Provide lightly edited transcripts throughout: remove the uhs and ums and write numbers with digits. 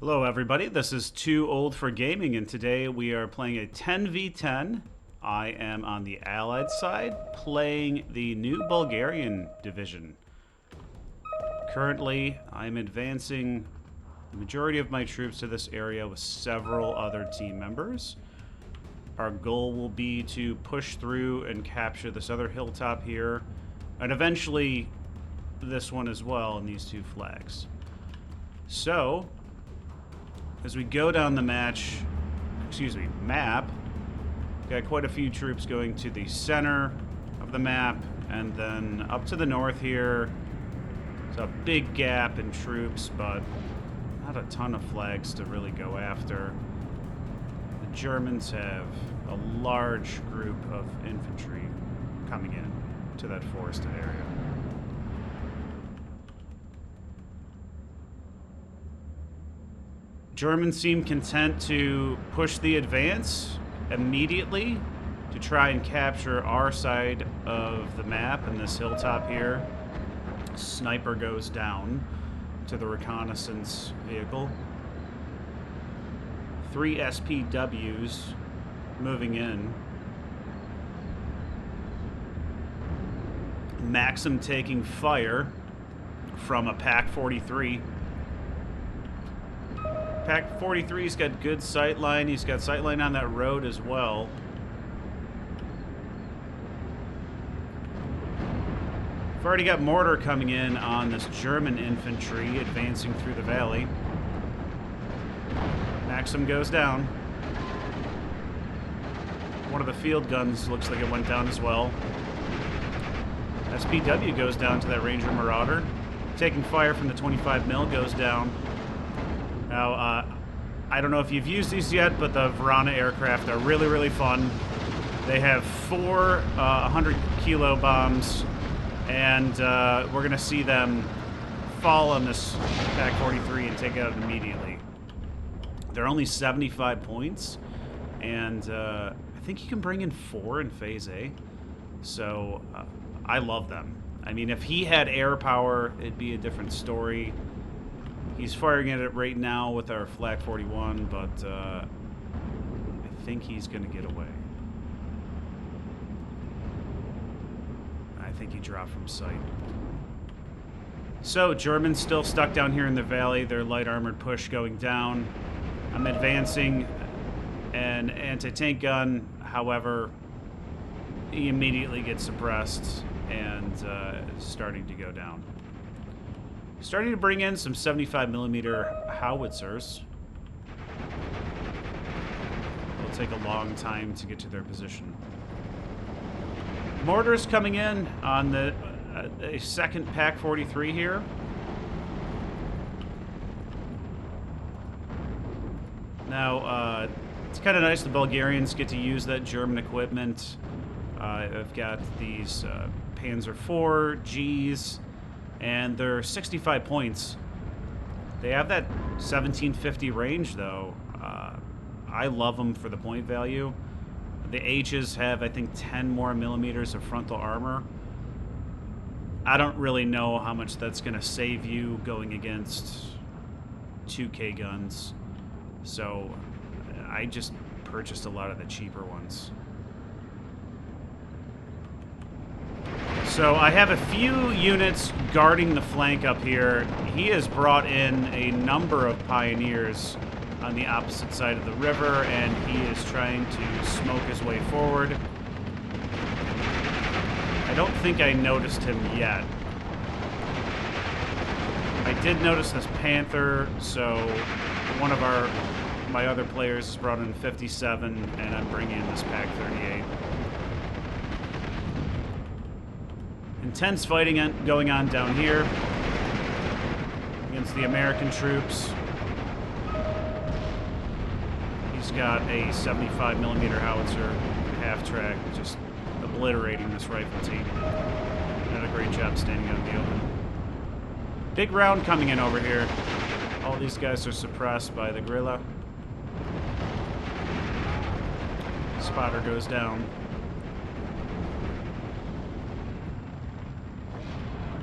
Hello everybody, this is Too Old for Gaming, and today we are playing a 10v10. I am on the Allied side, playing the new Bulgarian division. Currently, I'm advancing the majority of my troops to this area with several other team members. Our goal will be to push through and capture this other hilltop here, and eventually this one as well, and these two flags. So, as we go down the map, got quite a few troops going to the center of the map, and then up to the north here. It's a big gap in troops, but not a ton of flags to really go after. The Germans have a large group of infantry coming in to that forested area. Germans seem content to push the advance immediately to try and capture our side of the map and this hilltop here. Sniper goes down to the reconnaissance vehicle. 3 SPWs moving in. Maxim taking fire from a Pack 43. Pack 43's got good sightline. He's got sightline on that road as well. We've already got mortar coming in on this German infantry advancing through the valley. Maxim goes down. One of the field guns looks like it went down as well. SPW goes down to that Ranger Marauder. Taking fire from the 25 mil goes down. Now, I don't know if you've used these yet, but the Brronirana aircraft are really, really fun. They have 4 100-kilo bombs, and we're going to see them fall on this Pack 43 and take it out immediately. They're only 75 points, and I think you can bring in 4 in Phase A. So, I love them. I mean, if he had air power, it'd be a different story. He's firing at it right now with our Flak 41, but I think he's going to get away. I think he dropped from sight. So, Germans still stuck down here in the valley. Their light armored push going down. I'm advancing an anti-tank gun. However, he immediately gets suppressed and is starting to go down. Starting to bring in some 75mm howitzers. It'll take a long time to get to their position. Mortars coming in on the a second Pack 43 here. Now, it's kind of nice the Bulgarians get to use that German equipment. I've got these Panzer IV, Gs, and they're 65 points. They have that 1750 range, though. I love them for the point value. The H's have, I think, 10 more millimeters of frontal armor. I don't really know how much that's going to save you going against 2K guns. So I just purchased a lot of the cheaper ones. So I have a few units guarding the flank up here. He has brought in a number of pioneers on the opposite side of the river, and he is trying to smoke his way forward. I don't think I noticed him yet. I did notice this Panther, so one of my other players has brought in 57, and I'm bringing in this Pack 38. Intense fighting going on down here against the American troops. He's got a 75mm howitzer, half-track, just obliterating this rifle team. Did a great job standing out in the open. Big round coming in over here. All these guys are suppressed by the guerrilla. Spotter goes down.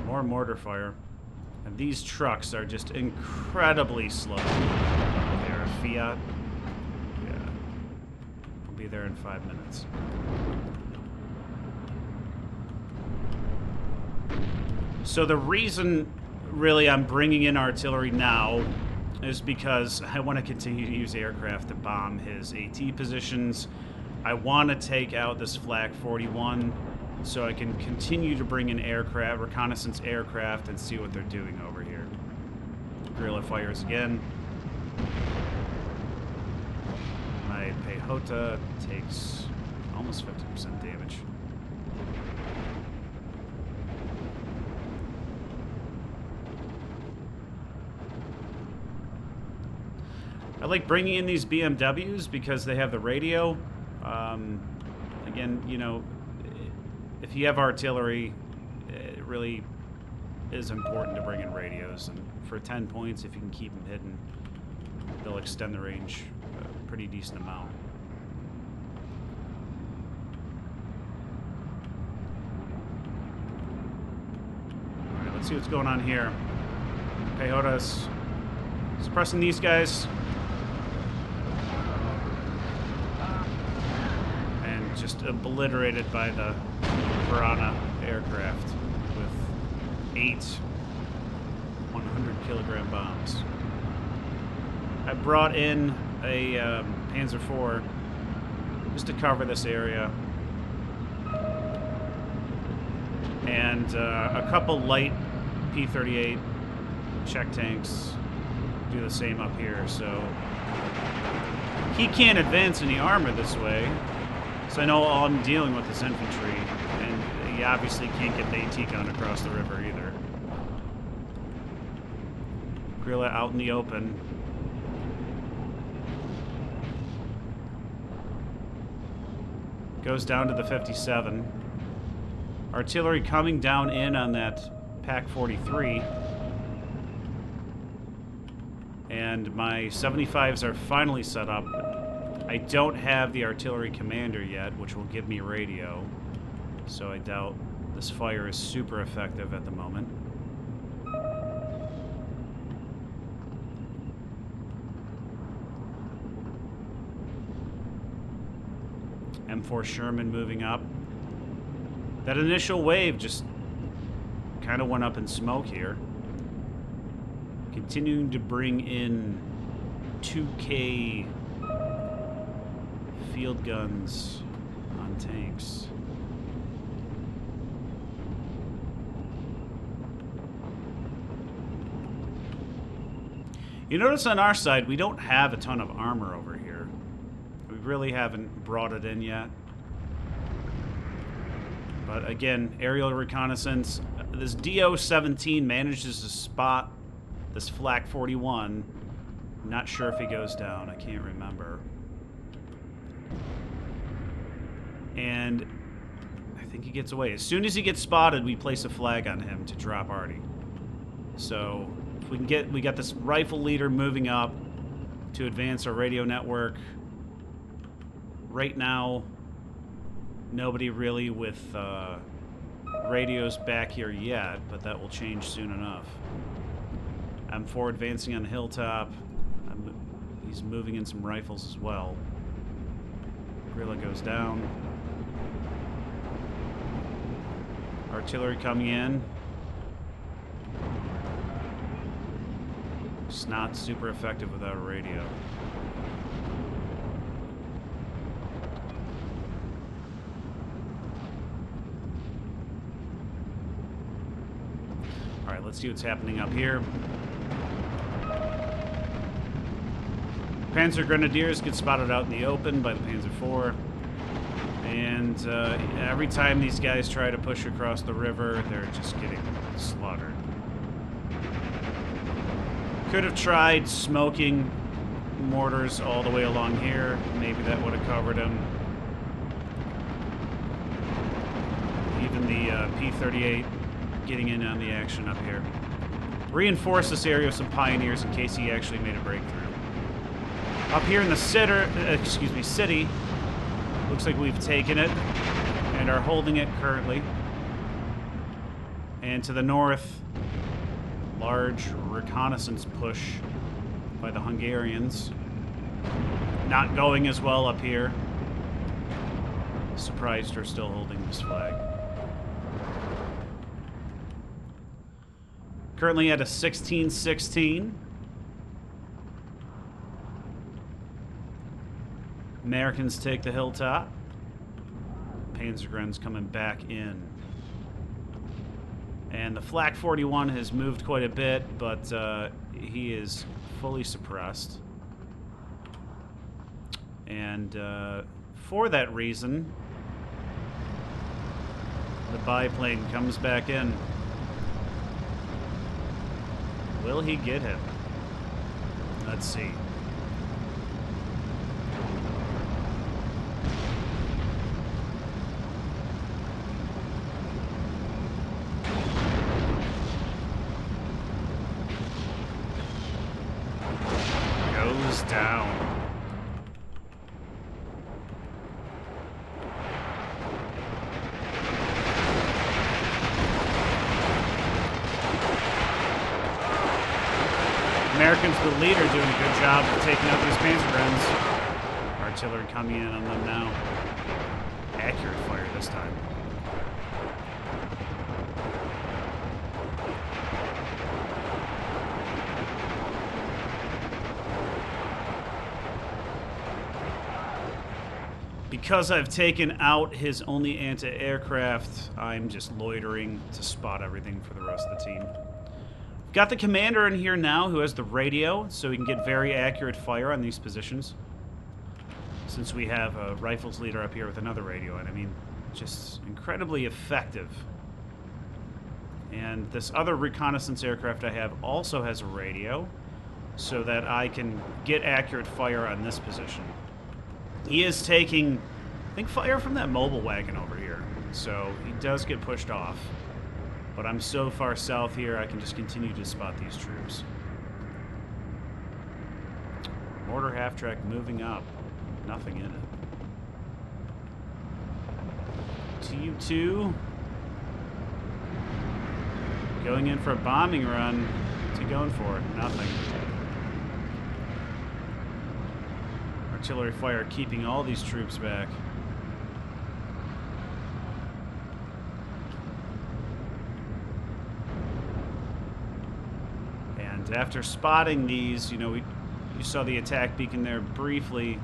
More mortar fire. And these trucks are just incredibly slow. Fiat? Yeah. I'll be there in 5 minutes. So the reason, really, I'm bringing in artillery now is because I want to continue to use aircraft to bomb his AT positions. I want to take out this Flak 41 so I can continue to bring in aircraft, reconnaissance aircraft, and see what they're doing over here. Guerrilla fires again. My Pehota takes almost 50% damage. I like bringing in these BMWs because they have the radio. Again, you know, if you have artillery, it really is important to bring in radios. And for 10 points, if you can keep them hidden, they'll extend the range a pretty decent amount. All right, let's see what's going on here. Pejota's suppressing these guys. Just obliterated by the Brana aircraft with 8 100-kilogram bombs. I brought in a Panzer IV just to cover this area, and a couple light P-38 check tanks do the same up here. So he can't advance any armor this way. So I know I'm dealing with this infantry, and he obviously can't get the AT gun across the river either. Guerrilla out in the open. Goes down to the 57. Artillery coming down in on that Pack 43. And my 75s are finally set up. I don't have the artillery commander yet, which will give me radio, so I doubt this fire is super effective at the moment. M4 Sherman moving up. That initial wave just kind of went up in smoke here. Continuing to bring in 2K field guns on tanks. You notice on our side, we don't have a ton of armor over here. We really haven't brought it in yet. But again, aerial reconnaissance. This DO-17 manages to spot this Flak 41. I'm not sure if he goes down. I can't remember. And I think he gets away. As soon as he gets spotted, we place a flag on him to drop Artie. So if we can get, we got this rifle leader moving up to advance our radio network. Right now, nobody really with radios back here yet, but that will change soon enough. M4 advancing on the hilltop. He's moving in some rifles as well. Guerrilla goes down. Artillery coming in. It's not super effective without a radio. Alright, let's see what's happening up here. Panzer Grenadiers get spotted out in the open by the Panzer IV. And every time these guys try to push across the river, they're just getting slaughtered. Could have tried smoking mortars all the way along here. Maybe that would have covered them. Even the P-38 getting in on the action up here. Reinforce this area with some pioneers in case he actually made a breakthrough. Up here in the city, looks like we've taken it and are holding it currently. And to the north, large reconnaissance push by the Hungarians. Not going as well up here. Surprised we're still holding this flag. Currently at a 16-16. Americans take the hilltop. Panzergren's coming back in. And the Flak 41 has moved quite a bit, but he is fully suppressed. And for that reason, the biplane comes back in. Will he get him? Let's see. Goes down. Americans, the leader, doing a good job of taking out these Panzergren's. Artillery coming in on them now. Accurate fire this time. Because I've taken out his only anti-aircraft, I'm just loitering to spot everything for the rest of the team. Got the commander in here now who has the radio, so he can get very accurate fire on these positions. Since we have a rifles leader up here with another radio, and I mean, just incredibly effective. And this other reconnaissance aircraft I have also has a radio, so that I can get accurate fire on this position. He is taking, I think, fire from that mobile wagon over here, so he does get pushed off. But I'm so far south here, I can just continue to spot these troops. Mortar half-track moving up. Nothing in it. Tu-2 going in for a bombing run. What's he going for? Nothing. Artillery fire keeping all these troops back. After spotting these, you know, you saw the attack beacon there briefly.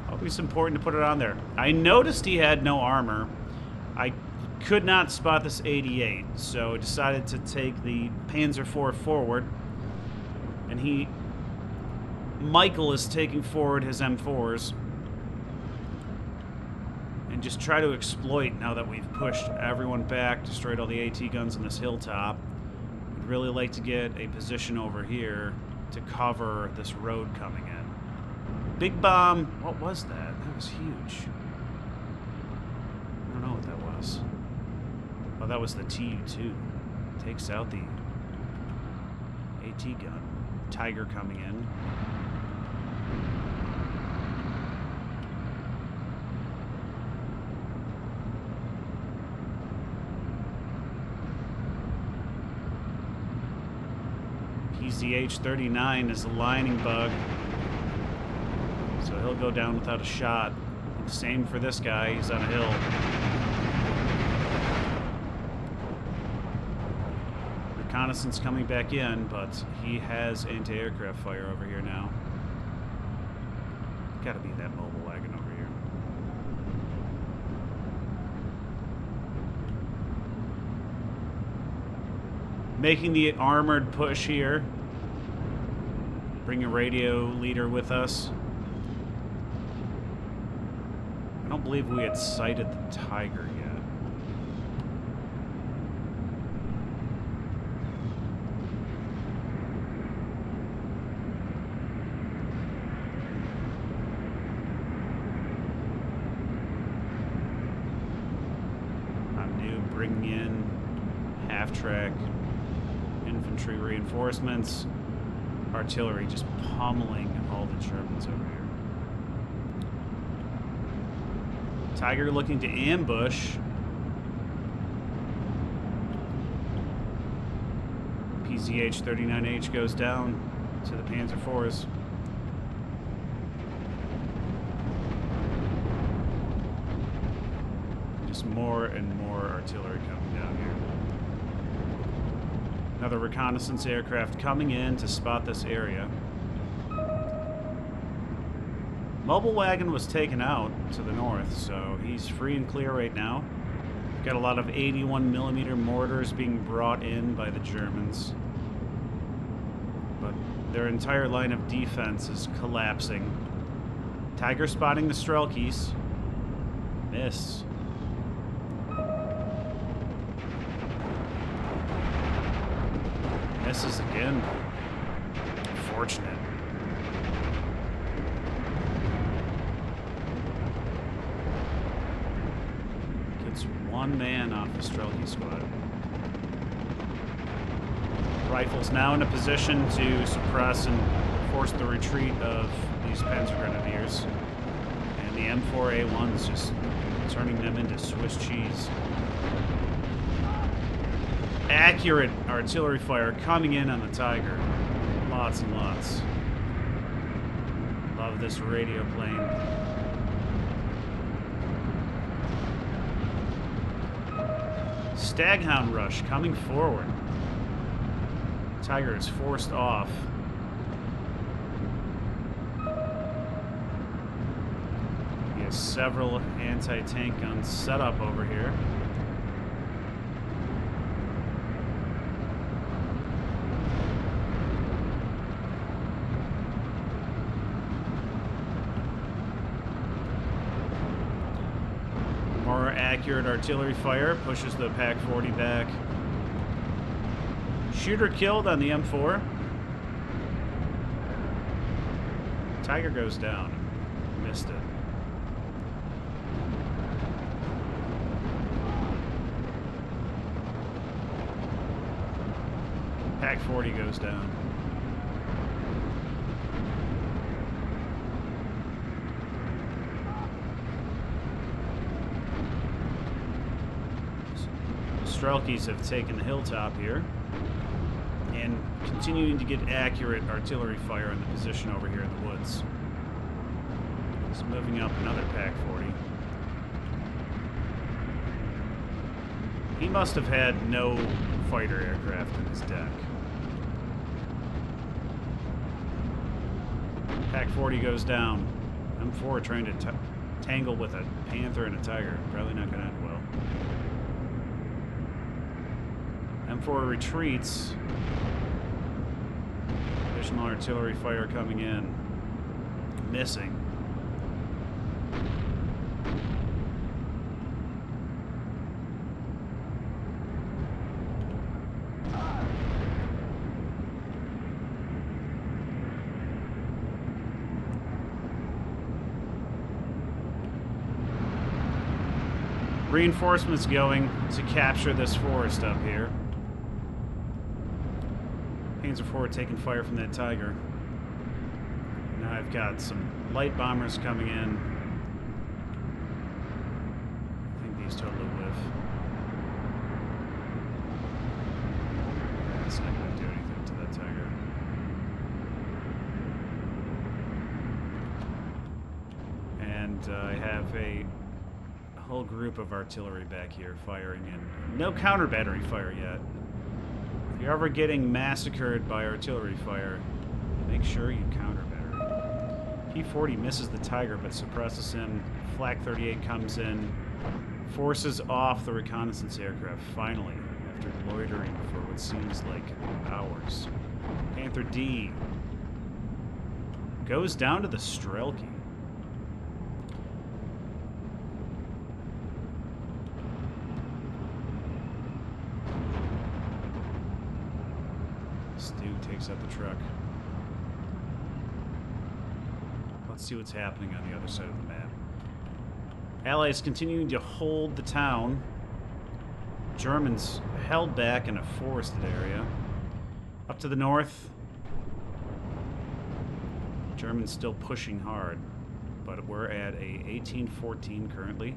Always important to put it on there. I noticed he had no armor. I could not spot this 88, so I decided to take the Panzer IV forward. And Michael is taking forward his M4s. And just try to exploit, now that we've pushed everyone back, destroyed all the AT guns on this hilltop. Really like to get a position over here to cover this road coming in. Big bomb. What was that? That was huge. I don't know what that was. Oh, that was the Tu-2. Takes out the AT gun. Tiger coming in. PZH-39 is a lining bug, so he'll go down without a shot. Same for this guy, he's on a hill. Reconnaissance coming back in, but he has anti-aircraft fire over here now. Gotta be that mobile wagon over here. Making the armored push here. Bring a radio leader with us. I don't believe we had sighted the Tiger yet. I'm new, bringing in half-track infantry reinforcements. Artillery just pummeling all the Germans over here. Tiger looking to ambush. PZH-39H goes down to the Panzer IVs. There's more and more artillery coming down here. Another reconnaissance aircraft coming in to spot this area. Mobile wagon was taken out to the north, so he's free and clear right now. Got a lot of 81mm mortars being brought in by the Germans. But their entire line of defense is collapsing. Tiger spotting the Strelkies. Miss. Misses again. Fortunate. Gets one man off the Strelky squad. Rifles now in a position to suppress and force the retreat of these Panzer Grenadiers. And the M4A1's just turning them into Swiss cheese. Accurate artillery fire coming in on the Tiger. Lots and lots. Love this radio plane. Staghound rush coming forward. Tiger is forced off. He has several anti-tank guns set up over here. More accurate artillery fire pushes the PaK-40 back. Shooter killed on the M4. Tiger goes down. Missed it. PaK-40 goes down. Strelkies have taken the hilltop here and continuing to get accurate artillery fire in the position over here in the woods. He's moving up another PaK-40. He must have had no fighter aircraft in his deck. PaK-40 goes down. M4 trying to tangle with a Panther and a Tiger. Probably not going to end well. M4 retreats. Additional artillery fire coming in. Missing. Reinforcements going to capture this forest up here. Panzer IV taking fire from that Tiger. Now I've got some light bombers coming in. I think these totally whiff. That's not going to do anything to that Tiger. And I have a whole group of artillery back here firing in. No counter battery fire yet. If you're ever getting massacred by artillery fire, make sure you counter battery. P-40 misses the Tiger but suppresses him. Flak 38 comes in, forces off the reconnaissance aircraft finally after loitering for what seems like hours. Panther D goes down to the Strelky. Takes out the truck. Let's see what's happening on the other side of the map. Allies continuing to hold the town. Germans held back in a forested area. Up to the north, Germans still pushing hard, but we're at a 1814 currently.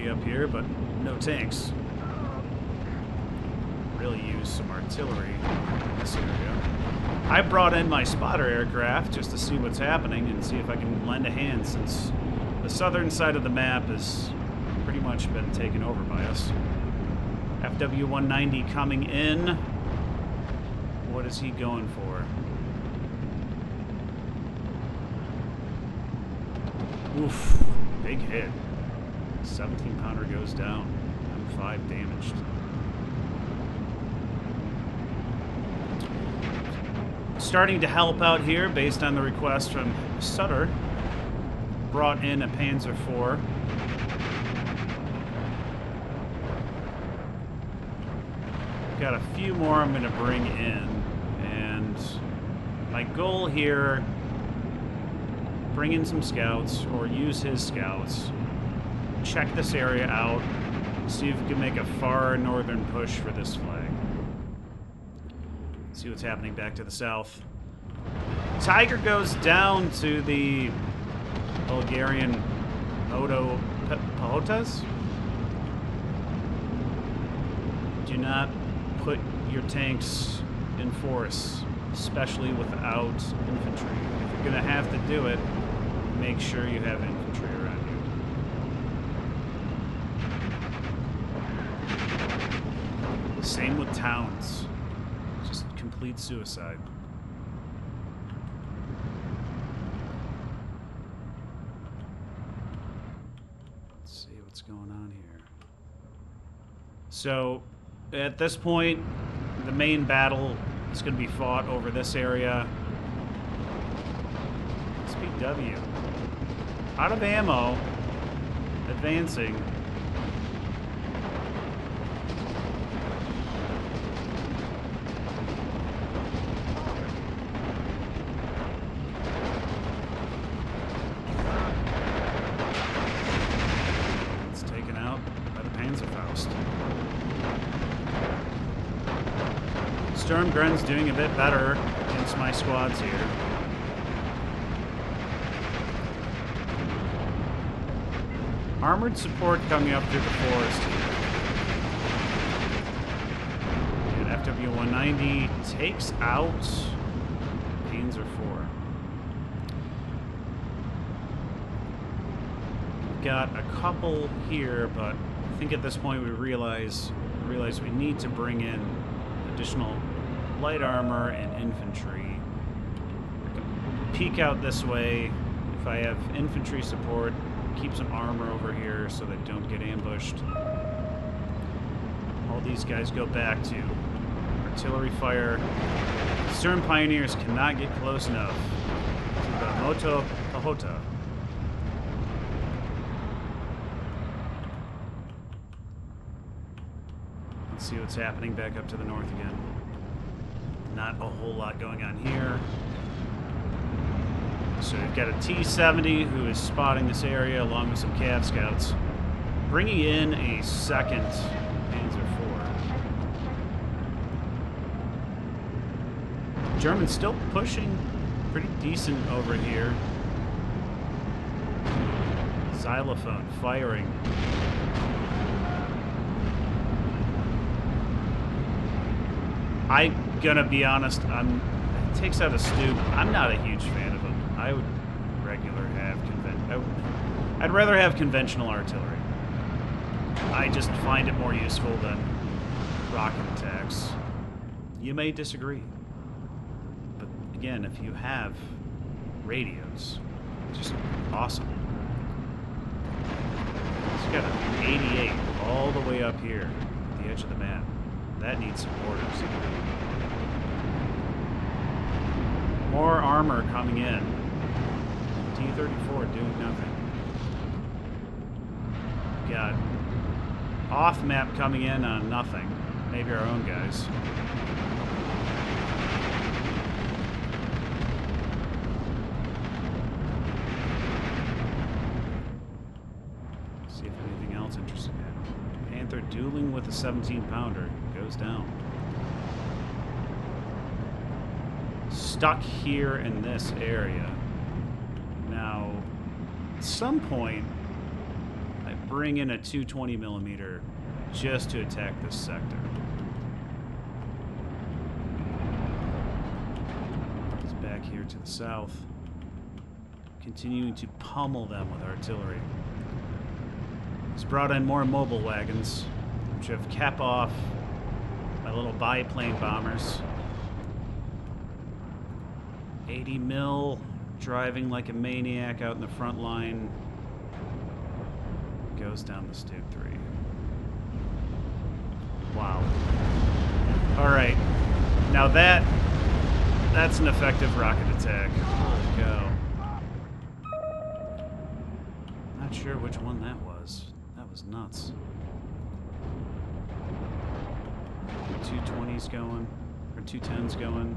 infantry up here, but no tanks. Really use some artillery in this area. I brought in my spotter aircraft just to see what's happening and see if I can lend a hand, since the southern side of the map has pretty much been taken over by us. FW-190 coming in. What is he going for? Oof, big hit. 17-pounder goes down. M5 damaged. Starting to help out here based on the request from Sutter. Brought in a Panzer IV. Got a few more I'm going to bring in. And my goal here, bring in some scouts or use his scouts. Check this area out. See if we can make a far northern push for this flag. See what's happening back to the south. Tiger goes down to the Bulgarian Pahotas. Do not put your tanks in force, especially without infantry. If you're going to have to do it, make sure you have infantry around you. Same with towns. Just complete suicide. Let's see what's going on here. So, at this point, the main battle is going to be fought over this area. SPW. Out of ammo. Advancing. It's taken out by the Panzerfaust. Sturmgrun's doing a bit better against my squads here. Armored support coming up through the forest here. And FW-190 takes out Panzer IV. We've got a couple here, but I think at this point we realize we need to bring in additional light armor and infantry. I can peek out this way. If I have infantry support, keep some armor over here so they don't get ambushed. All these guys go back to artillery fire. Stern Pioneers cannot get close enough to the Moto Pahota. Let's see what's happening back up to the north again. Not a whole lot going on here. So we've got a T-70 who is spotting this area along with some Cav scouts, bringing in a second Panzer IV. Germans still pushing pretty decent over here. Xylophone firing. I'm gonna be honest, it takes out a Stoop. I'm not a huge fan of him. I would I'd rather have conventional artillery. I just find it more useful than rocket attacks. You may disagree, but again, if you have radios, just awesome. It's got an 88 all the way up here at the edge of the map. That needs supporters. More armor coming in. T-34 doing nothing. Got off-map coming in on nothing. Maybe our own guys. See if anything else interesting happens. Panther dueling with a 17-pounder. Goes down. Stuck here in this area. Now, at some point, bring in a 220 millimeter just to attack this sector. It's back here to the south. Continuing to pummel them with artillery. He's brought in more mobile wagons, which have cap off my little biplane bombers. 80 mil, driving like a maniac out in the front line. Goes down the Stug 3. Wow. Alright. Now that's an effective rocket attack. Holy cow. Not sure which one that was. That was nuts. 220s going, or 210s going,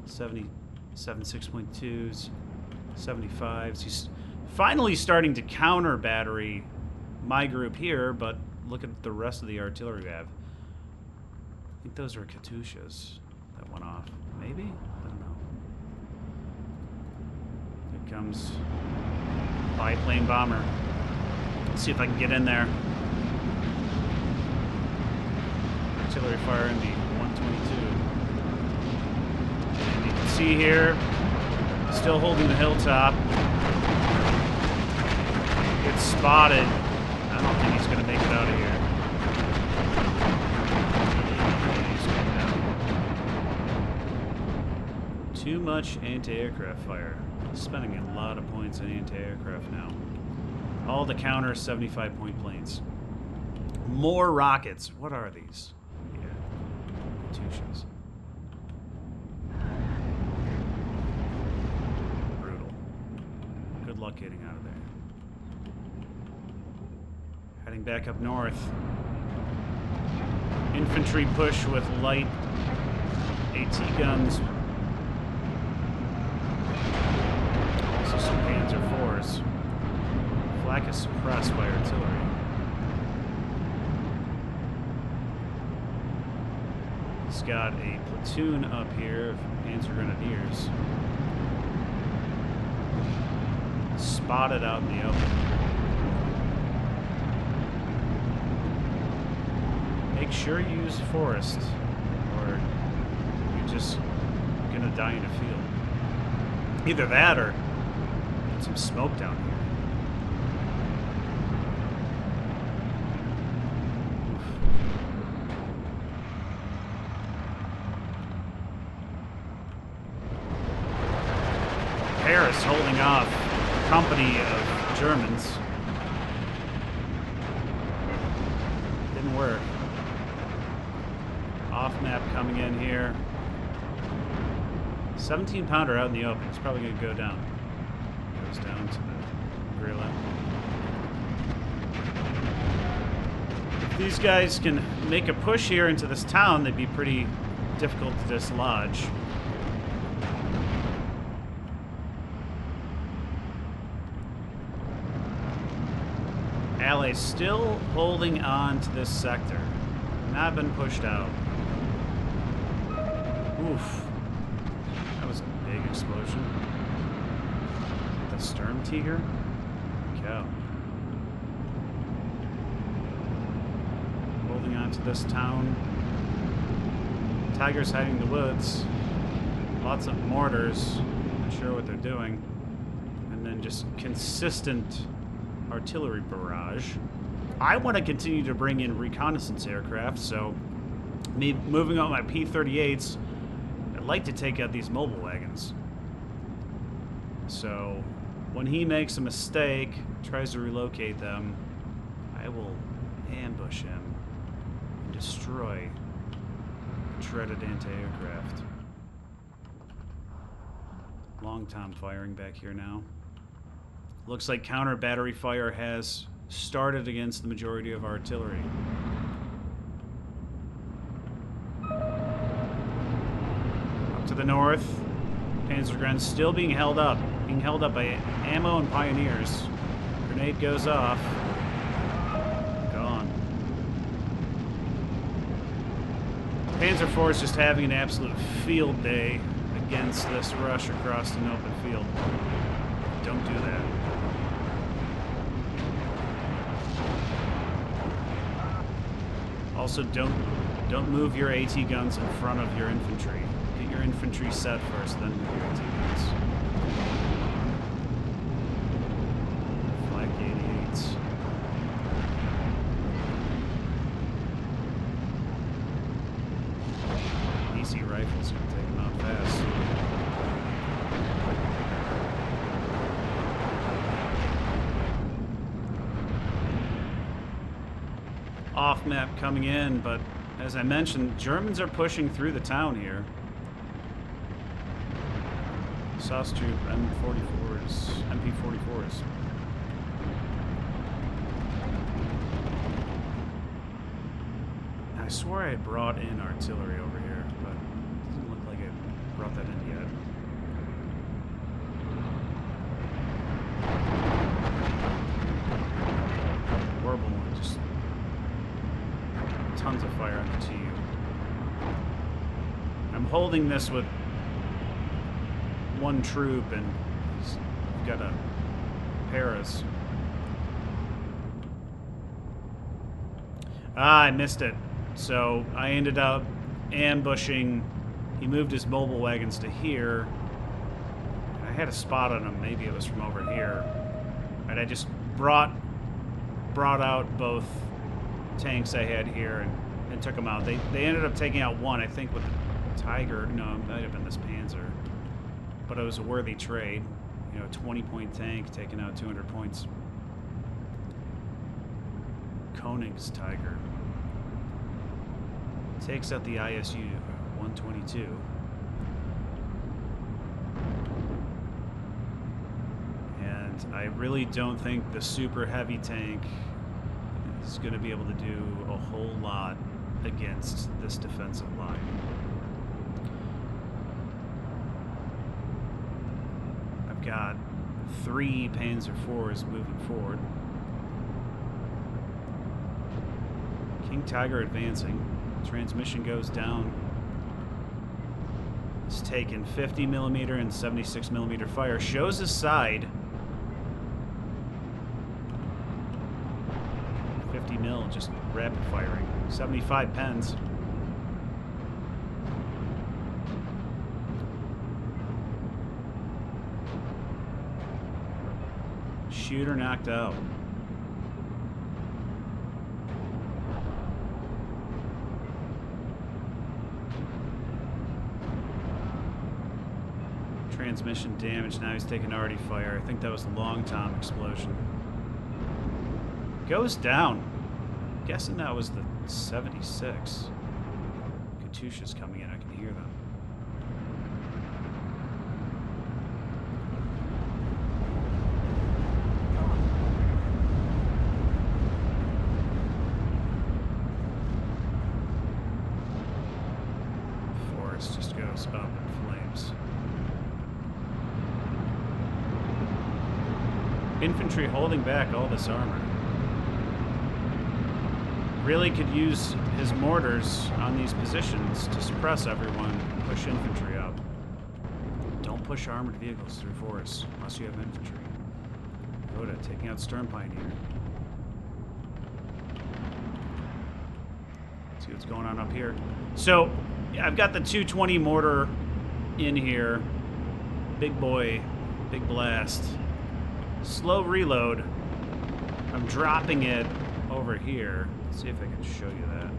77 6.2s, 75s. He's finally starting to counter battery my group here, but look at the rest of the artillery we have. I think those are Katyushas that went off. Maybe? I don't know. Here comes biplane bomber. Let's see if I can get in there. Artillery fire in the 122. And you can see here, still holding the hilltop. Gets spotted. I don't think he's going to make it out of here. He's going down. Too much anti-aircraft fire. Spending a lot of points on anti-aircraft now. All the counter 75-point planes. More rockets. What are these? Yeah. Katyushas. Brutal. Good luck getting out of there. Heading back up north. Infantry push with light AT guns. Also some Panzer IVs. Flak is suppressed by artillery. He's got a platoon up here of Panzer Grenadiers. Spotted out in the open. Make sure you use forest, or you're just gonna die in a field. Either that or get some smoke down here. Paris holding off a company of Germans. Didn't work. Off map coming in here. 17-pounder out in the open. It's probably going to go down. Goes down to the gorilla. If these guys can make a push here into this town, they'd be pretty difficult to dislodge. Allies still holding on to this sector. Not been pushed out. Oof. That was a big explosion. The Sturmtiger? Cow. Holding on to this town. Tigers hiding in the woods. Lots of mortars. Not sure what they're doing. And then just consistent artillery barrage. I want to continue to bring in reconnaissance aircraft, so me moving on my P-38s, I'd like to take out these mobile wagons. So when he makes a mistake, tries to relocate them, I will ambush him and destroy the shredded anti-aircraft. Long time firing back here now. Looks like counter battery fire has started against the majority of artillery. Up to the north, Panzergren's still being held up by ammo and pioneers. Grenade goes off. Gone. Panzer IV is just having an absolute field day against this rush across an open field. Don't do that. Also, don't move your AT guns in front of your infantry. Get your infantry set first, then move your AT guns. Flak 88s. DC rifles can take them out fast. Off map coming in, but as I mentioned, Germans are pushing through the town here. Sauce troop MP44s. I swore I had brought in artillery over here, but it doesn't look like I brought that in yet. Horrible one, just tons of fire on the TU. I'm holding this with one troop and we've got a Paris. Ah, I missed it. So I ended up ambushing. He moved his mobile wagons to here. I had a spot on him. Maybe it was from over here. And I just brought out both tanks I had here and took them out. They ended up taking out one, I think, with the Tiger. No, it might have been this Panzer. But it was a worthy trade. You know, a 20-point tank taking out 200 points. Koenig's Tiger. Takes out the ISU 122. And I really don't think the super heavy tank is going to be able to do a whole lot against this defensive line. I've got 3 Panzer IVs moving forward. King Tiger advancing. Transmission goes down. It's taken 50mm and 76mm fire. Shows his side. 50mm, just rapid firing. 75 pens. Shooter knocked out. Transmission damage. Now he's taking arty fire. I think that was the Long Tom explosion. Goes down. I'm guessing that was the 76. Katyusha's coming in. I can hear them. Forest just goes up in flames. Infantry holding back all this armor. Really could use his mortars on these positions to suppress everyone, push infantry up. Don't push armored vehicles through forests unless you have infantry. Rhoda taking out Stern Pioneer. See what's going on up here. So I've got the 220 mortar in here. Big boy, big blast. Slow reload. I'm dropping it over here. Let's see if I can show you that.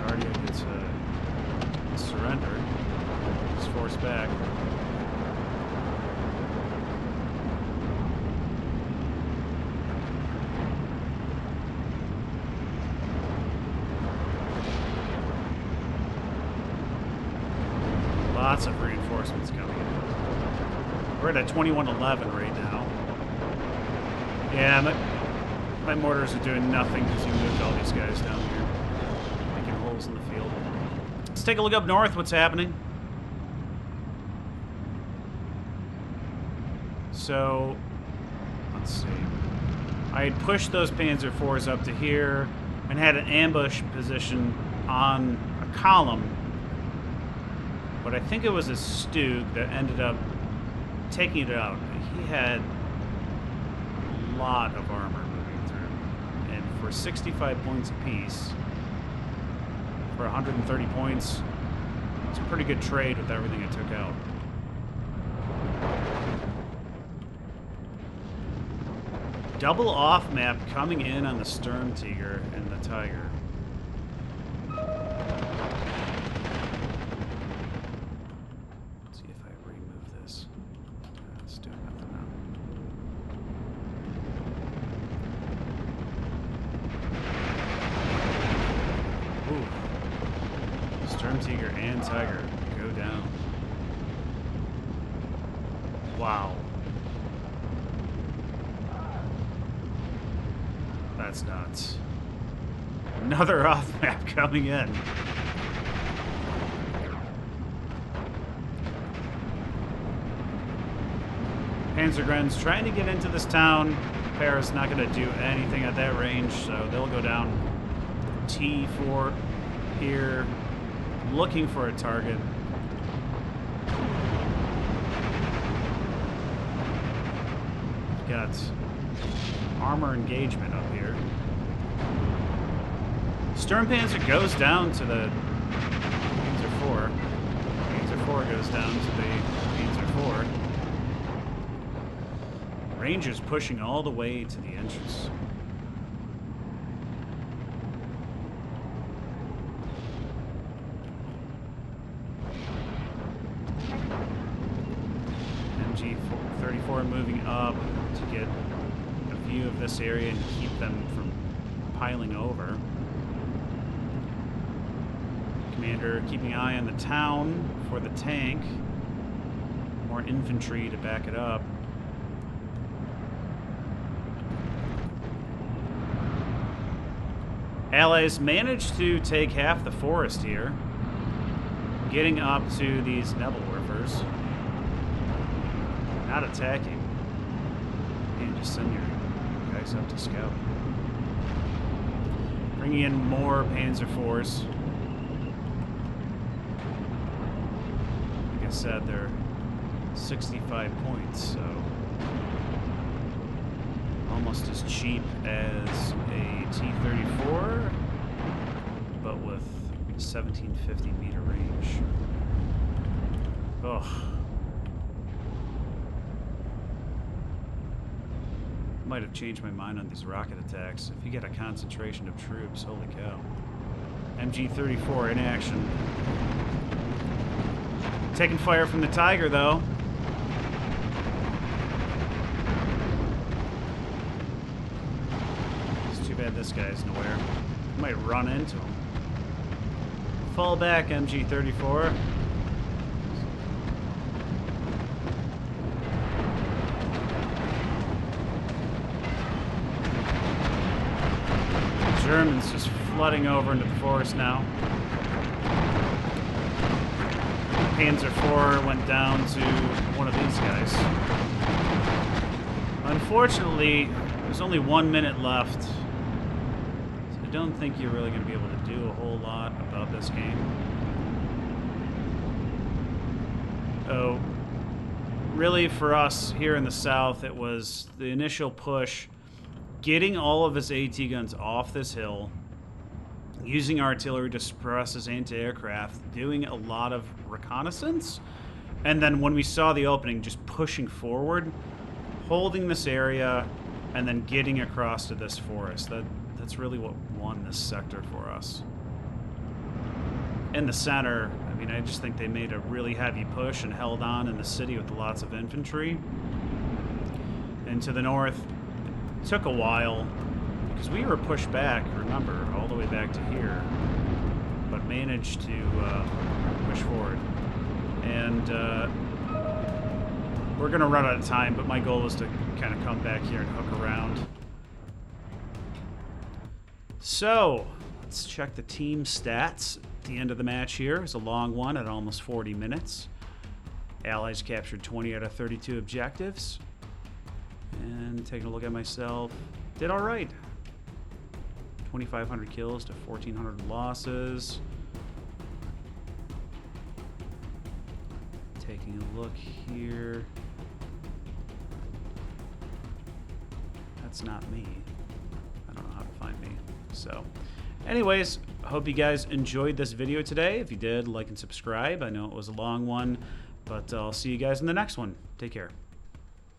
Already gets a surrender. Just forced back. Lots of reinforcements coming in. We're at a 2111 right now. Yeah, my mortars are doing nothing because you moved all these guys down here. Making holes in the field. Let's take a look up north, what's happening. So, let's see. I had pushed those Panzer IVs up to here. and had an ambush position on a column. But I think it was a Stug that ended up taking it out. He had a lot of armor moving through. And for 65 points apiece, for 130 points, it's a pretty good trade with everything it took out. Double off map coming in on the Sturmtiger and the Tiger. Let's see if I remove this. It's doing nothing now. Ooh. Sturmtiger and Tiger go down. Wow. That's nuts. Another off map coming in. Panzergren's trying to get into this town. Paris not going to do anything at that range, so they'll go down T4 here, looking for a target. Got armor engagement up here. Sturmpanzer goes down to the Panzer 4. Panzer 4 goes down to the Panzer 4. Rangers pushing all the way to the entrance. MG-34 moving up to get a view of this area and keep them from piling over. Commander keeping an eye on the town for the tank. More infantry to back it up. Allies managed to take half the forest here, getting up to these Nebelwerfers. Not attacking. And just send your guys up to scout. Bringing in more Panzer IVs. Like I said, they're 65 points, so almost as cheap as a T-34, but with 1750 meter range. Ugh. Might have changed my mind on these rocket attacks. If you get a concentration of troops, holy cow. MG-34 in action. Taking fire from the Tiger, though. It's too bad this guy's nowhere. Might run into him. Fall back, MG-34. Germans just flooding over into the forest now. Panzer IV went down to one of these guys. Unfortunately, there's only 1 minute left. So I don't think you're really going to be able to do a whole lot about this game. Oh, really for us here in the south, it was the initial push, getting all of his AT guns off this hill, using artillery to suppress his anti-aircraft, doing a lot of reconnaissance, and then when we saw the opening, just pushing forward, holding this area, and then getting across to this forest. That's really what won this sector for us. In the center, I mean, I just think they made a really heavy push and held on in the city with lots of infantry. And to the north, it took a while, because we were pushed back, remember, all the way back to here, but managed to push forward. And we're going to run out of time, but my goal is to kind of come back here and hook around. So, let's check the team stats. At the end of the match here is a long one at almost 40 minutes. Allies captured 20 out of 32 objectives. And taking a look at myself, did all right. 2,500 kills to 1,400 losses. Taking a look here. That's not me. I don't know how to find me. So, anyways, hope you guys enjoyed this video today. If you did, like and subscribe. I know it was a long one, but I'll see you guys in the next one. Take care.